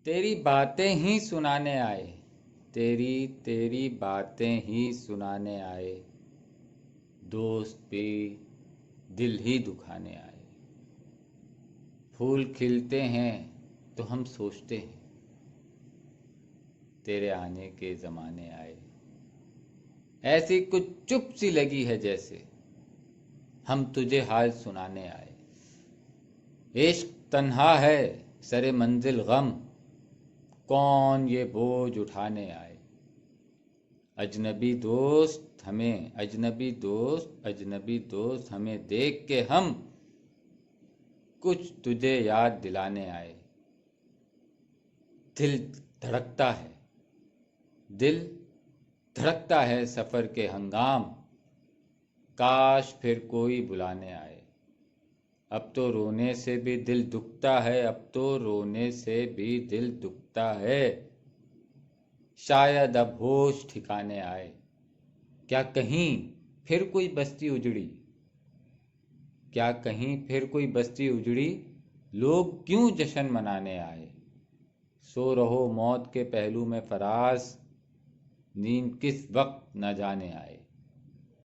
تیری باتیں ہی سنانے آئے، تیری باتیں ہی سنانے آئے، دوست بھی دل ہی دکھانے آئے۔ پھول کھلتے ہیں تو ہم سوچتے ہیں تیرے آنے کے زمانے آئے۔ ایسی کچھ چپ سی لگی ہے جیسے ہم تجھے حال سنانے آئے۔ عشق تنہا ہے سر منزل غم، کون یہ بوجھ اٹھانے آئے۔ اجنبی دوست ہمیں دیکھ کے ہم کچھ تجھے یاد دلانے آئے۔ دل دھڑکتا ہے سفر کے ہنگام، کاش پھر کوئی بلانے آئے۔ اب تو رونے سے بھی دل دکھتا ہے، شاید اب ہوش ٹھکانے آئے۔ کیا کہیں پھر کوئی بستی اجڑی، لوگ کیوں جشن منانے آئے۔ سو رہو موت کے پہلو میں فراز، نیند کس وقت نہ جانے آئے۔